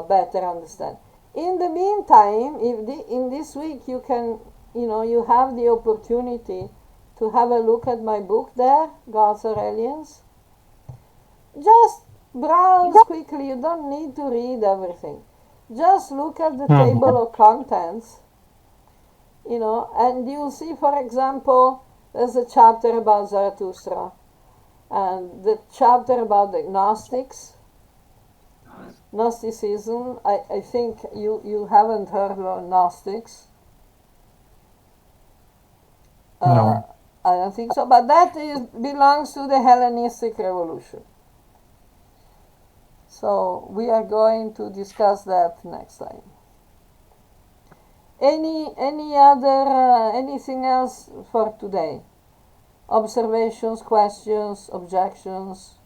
better understand. In the meantime, in this week you can, you have the opportunity to have a look at my book there, Gods or Aliens. Just browse quickly, you don't need to read everything. Just look at the table of contents, and you'll see, for example, there's a chapter about Zarathustra, and the chapter about the Gnostics, Gnosticism. I think you haven't heard of Gnostics. Uh, No. I don't think so, but that belongs to the Hellenistic revolution. So we are going to discuss that next time. Any other anything else for today? Observations, questions, objections?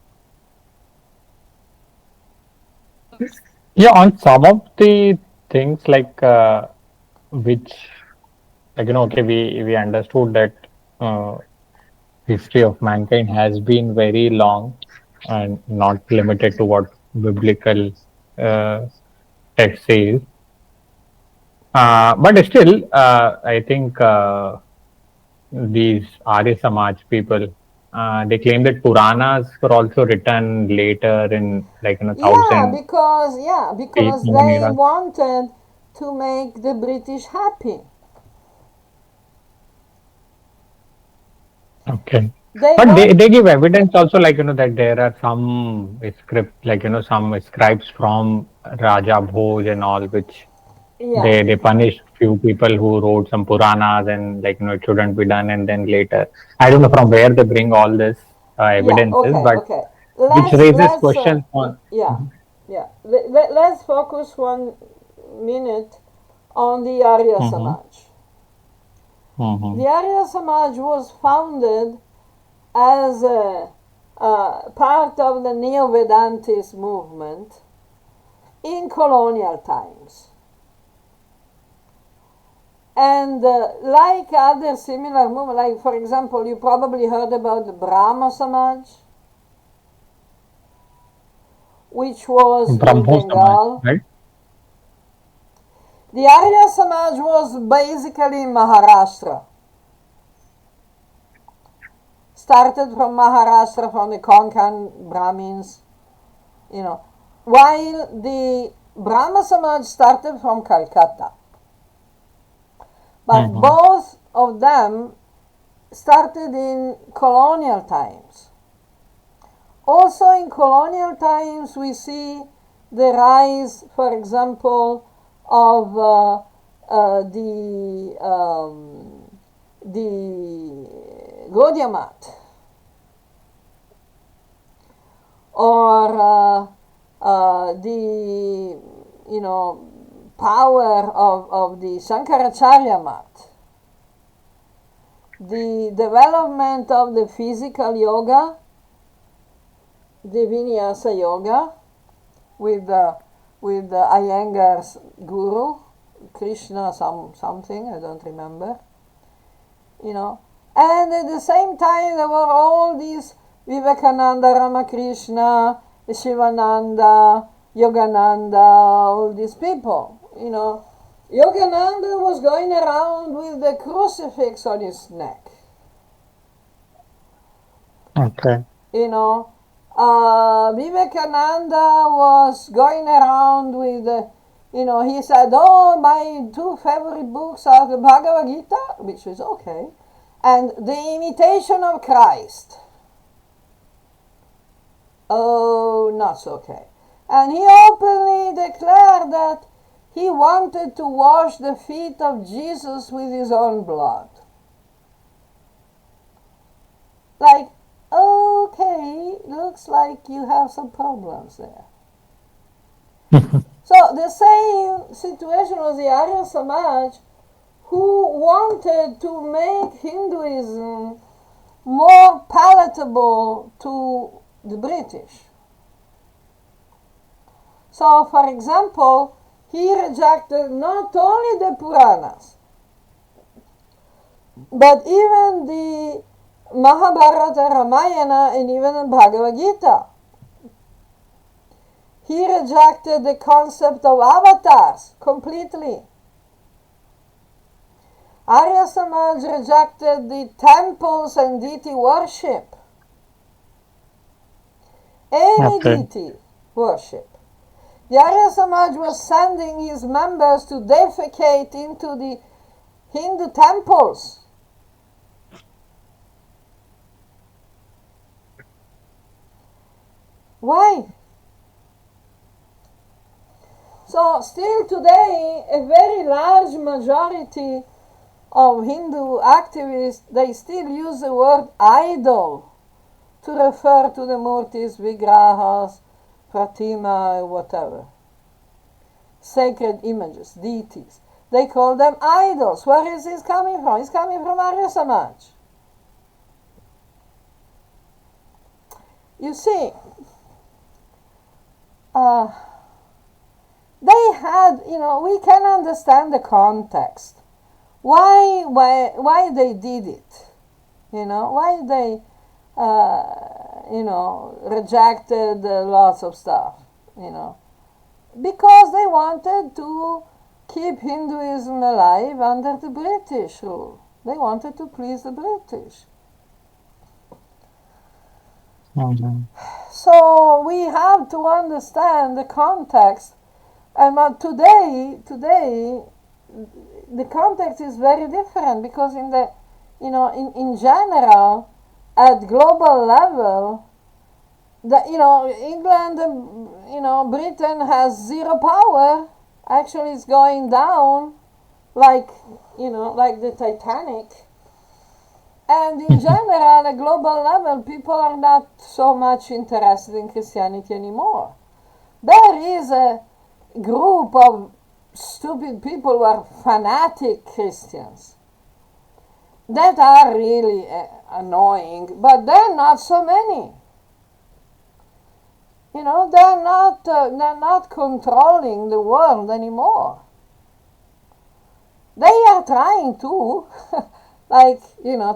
Yeah, on some of the things like which okay, we understood that uh, history of mankind has been very long and not limited to what biblical uh, text says. But still, I think these Arya Samaj people, they claim that Puranas were also written later in like Yeah, thousand because modern they era. wanted to make the British happy. Okay. They But want, they give evidence also like that there are some script like some scribes from Raja Bhoj and all which yeah, they punished few people who wrote some Puranas and like it shouldn't be done, and then later I don't know from where they bring all this yeah. evidences, Okay, but okay. which Let's raises let's questions on. yeah, Mhm. yeah. Let's focus 1 minute on the Arya Mhm. Samaj. Mhm. The Arya Samaj was founded as a part of the Neo-Vedantist movement in colonial times. And like other similar movements, like for example, you probably heard about the Brahma Samaj, which was in Brahmo Samaj, Bengal. right? The Arya Samaj was basically Maharashtra. Started from Maharashtra, from the Konkan Brahmins, you know, while the Brahma Samaj started from Calcutta. But Mhm. both of them started in colonial times. Also, in colonial times, we see the rise, for example, of the Gaudiamat, or the power of the Shankaracharya mat, the development of the physical yoga, the Vinyasa yoga, with Iyengar's guru, Krishna something, I don't remember, And at the same time, there were all these Vivekananda, Ramakrishna, Shivananda, Yogananda, all these people. Yogananda was going around with the crucifix on his neck. Okay. You know, Vivekananda was going around with, he said, "Oh, my 2 favorite books are the Bhagavad Gita," which is okay, and The Imitation of Christ. Oh, not so okay. And he openly declared that he wanted to wash the feet of Jesus with his own blood. Like, okay, looks like you have some problems there. So the same situation was the Arya Samaj, who wanted to make Hinduism more palatable to the British. So, for example, he rejected not only the Puranas, but even the Mahabharata, Ramayana, and even the Bhagavad Gita. He rejected the concept of avatars completely. Arya Samaj rejected the temples and deity worship. Any Okay. deity worship. The Arya Samaj was sending his members to defecate into the Hindu temples. Why? So still today, a very large majority of Hindu activists, they still use the word idol to refer to the murtis, vigrahas, pratima, whatever. Sacred images, deities. They call them idols. Where is this coming from? It's coming from Arya Samaj. You see, they had, we can understand the context. Why they did it? Why they, rejected lots of stuff, because they wanted to keep Hinduism alive under the British rule. They wanted to please the British. Mhm. So we have to understand the context. And today, the context is very different because in general, at global level, England, Britain has zero power. Actually, it's going down like the Titanic. And in general, at global level, people are not so much interested in Christianity anymore. There is a group of stupid people who are fanatic Christians that are really annoying, but they're not so many. They're not controlling the world anymore. They are trying to, like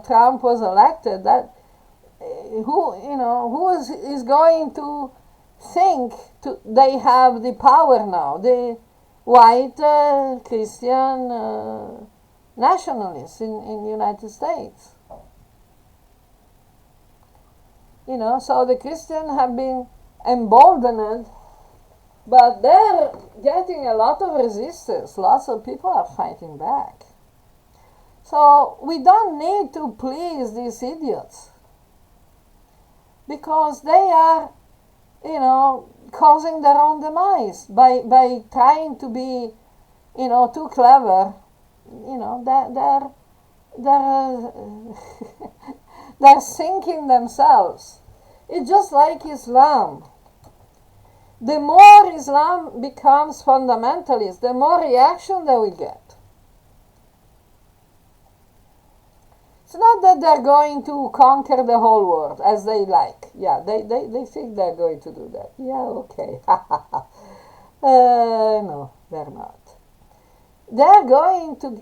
Trump was elected. That who is going to think they have the power now? The white Christian nationalists in the United States. So the Christians have been emboldened, but they're getting a lot of resistance. Lots of people are fighting back. So we don't need to please these idiots because they are, causing their own demise by trying to be, too clever. They're they're sinking themselves. It's just like Islam. The more Islam becomes fundamentalist, the more reaction they will get. It's not that they're going to conquer the whole world as they like. Yeah, they think they're going to do that. Yeah, okay. No, they're not. They're going to,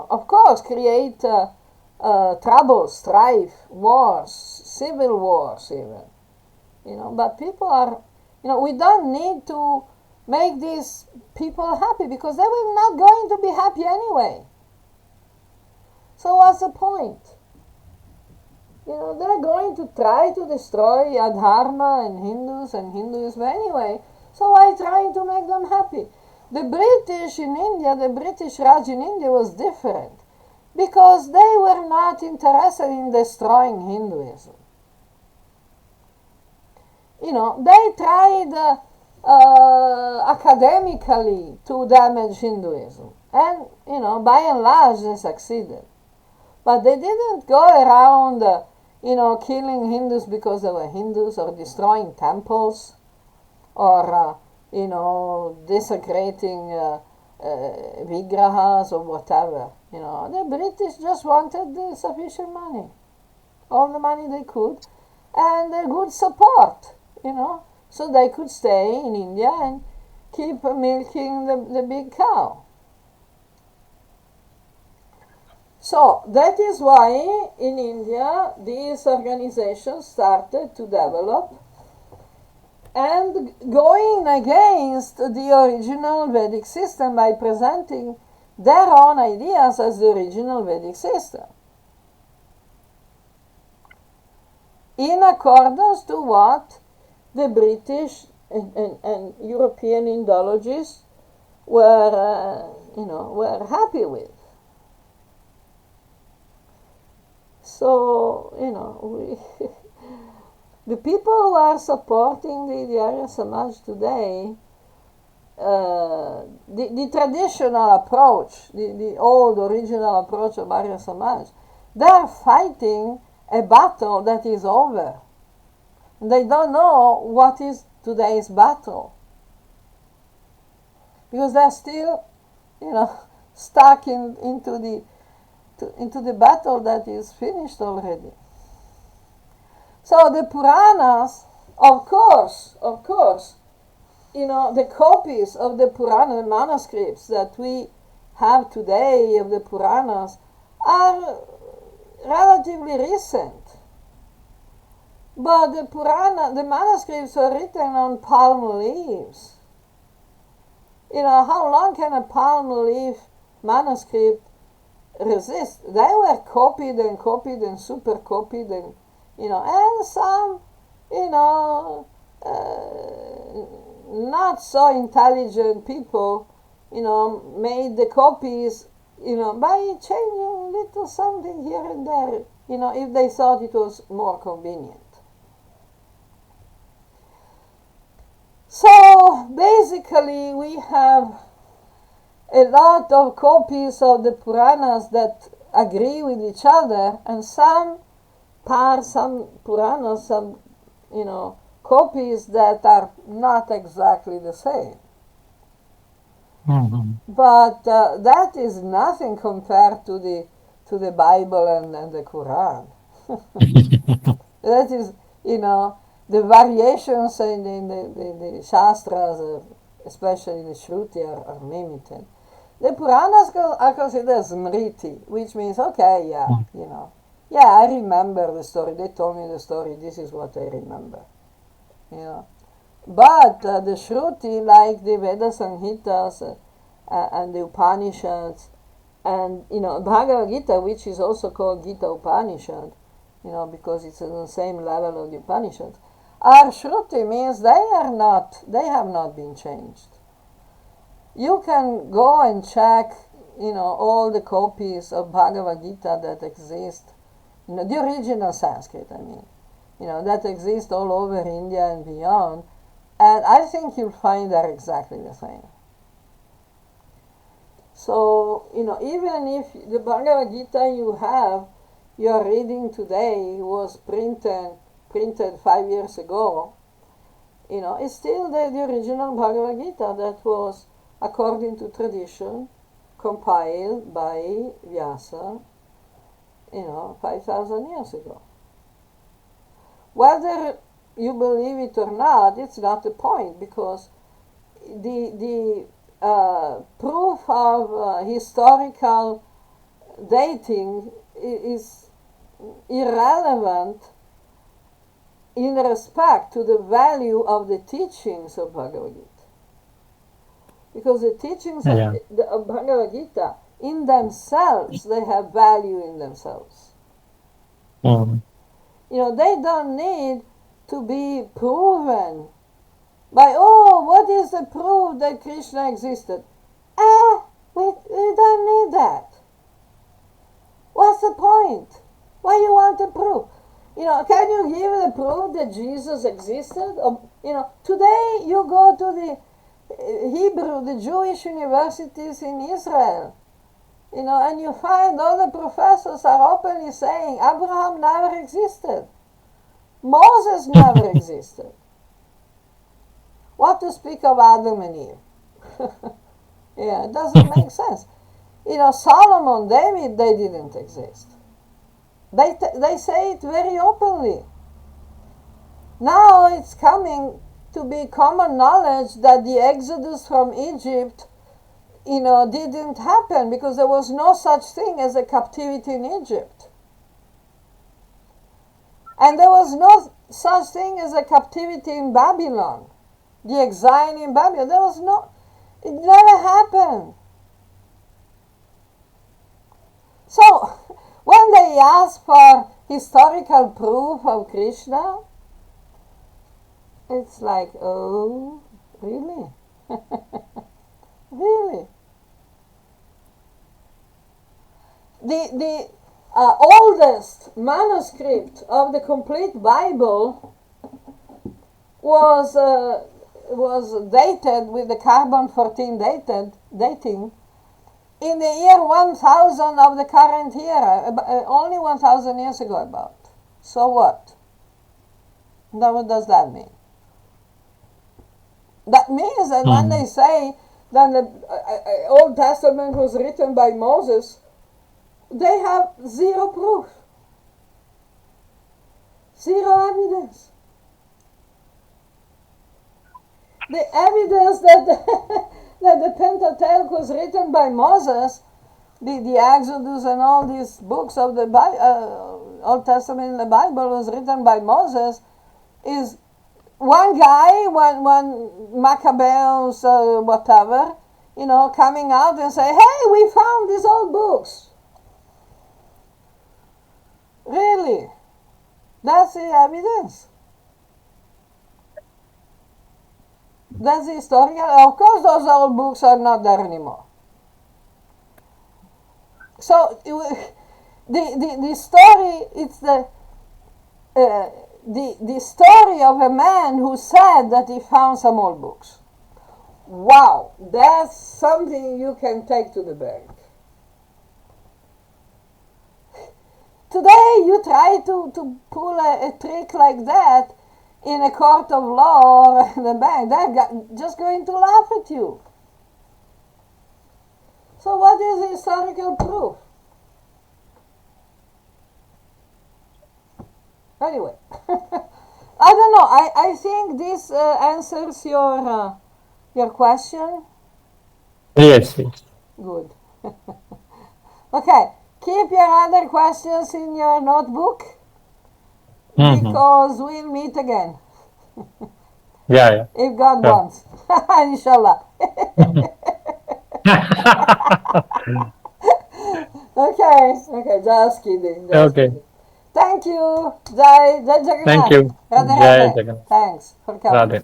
of course, create trouble, strife, wars, civil wars even. But people are, we don't need to make these people happy because they were not going to be happy anyway. So what's the point? They're going to try to destroy Adharma and Hindus and Hinduism anyway. So why trying to make them happy? The British in India, the British Raj in India was different because they were not interested in destroying Hinduism. They tried academically to damage Hinduism. And, by and large, they succeeded. But they didn't go around, killing Hindus because they were Hindus or destroying temples or, desecrating vigrahas or whatever. The British just wanted the sufficient money, all the money they could, and a good support, so they could stay in India and keep milking the big cow. So that is why in India these organizations started to develop and going against the original Vedic system by presenting their own ideas as the original Vedic system, in accordance to what the British and European Indologists were happy with. So, the people who are supporting the Arya Samaj today, the traditional approach, the old original approach of Arya Samaj, they are fighting a battle that is over. They don't know what is today's battle because they're still, stuck into the battle that is finished already. So the Puranas, of course, the copies of the Purana manuscripts that we have today of the Puranas are relatively recent. But the manuscripts were written on palm leaves. How long can a palm leaf manuscript resist? They were copied and super copied, and some, not so intelligent people, made the copies, by changing little something here and there, if they thought it was more convenient. So basically we have a lot of copies of the Puranas that agree with each other, and some Puranas, some, copies that are not exactly the same. Mm-hmm. But that is nothing compared to the Bible and the Quran. That is, the variations in the Shastras, especially the Shruti, are limited. The Puranas are considered Smriti, which means, okay, yeah, I remember the story. They told me the story. This is what I remember. But the Shruti, like the Veda Samhitas and the Upanishads, and Bhagavad Gita, which is also called Gita Upanishad, because it's on the same level of the Upanishads, are Shruti, means they have not been changed. You can go and check, all the copies of Bhagavad Gita that exist, the original Sanskrit, I mean, that exist all over India and beyond, and I think you'll find they're exactly the same. So, even if the Bhagavad Gita you're reading today was printed 5 years ago, it's still the original Bhagavad Gita that was, according to tradition, compiled by Vyasa, 5,000 years ago. Whether you believe it or not, it's not the point, because the proof of historical dating is irrelevant in respect to the value of the teachings of Bhagavad Gita. Because the teachings of Bhagavad Gita, in themselves, they have value in themselves. Mm. They don't need to be proven by, what is the proof that Krishna existed? We don't need that. What's the point? Why you want to prove? Can you give the proof that Jesus existed? Today you go to the the Jewish universities in Israel, and you find all the professors are openly saying Abraham never existed. Moses never existed. What to speak of Adam and Eve? It doesn't make sense. Solomon, David, they didn't exist. They say it very openly. Now it's coming to be common knowledge that the exodus from Egypt, didn't happen, because there was no such thing as a captivity in Egypt. And there was no such thing as a captivity in Babylon. The exile in Babylon, it never happened. So, when they ask for historical proof of Krishna, it's like, oh, really? Really? The oldest manuscript of the complete Bible was dated with the carbon-14 dating in the year 1000 of the current era, only 1000 years ago about. So what? Now what does that mean? That means that when they say that the Old Testament was written by Moses, they have zero proof, zero evidence. The evidence that that the Pentateuch was written by Moses, the Exodus and all these books of the Old Testament in the Bible was written by Moses, is one guy, one Maccabeus, whatever, coming out and say, hey, we found these old books. Really? That's the evidence. That's the historical. Of course, those old books are not there anymore. So the story, it's the story of a man who said that he found some old books. Wow, that's something you can take to the bank. Today you try to pull a trick like that in a court of law or in the bank, they're just going to laugh at you. So what is the historical proof? Anyway, I don't know. I think this answers your question. Yes, yes. Good. Okay, keep your other questions in your notebook because we'll meet again. Yeah. If God Sure. wants. Inshallah. Okay, just kidding. Okay. Thank you. Jai Thank Jagannath. you. Radhe Jai Radhe. Jagannath. Thanks for coming. Radhe.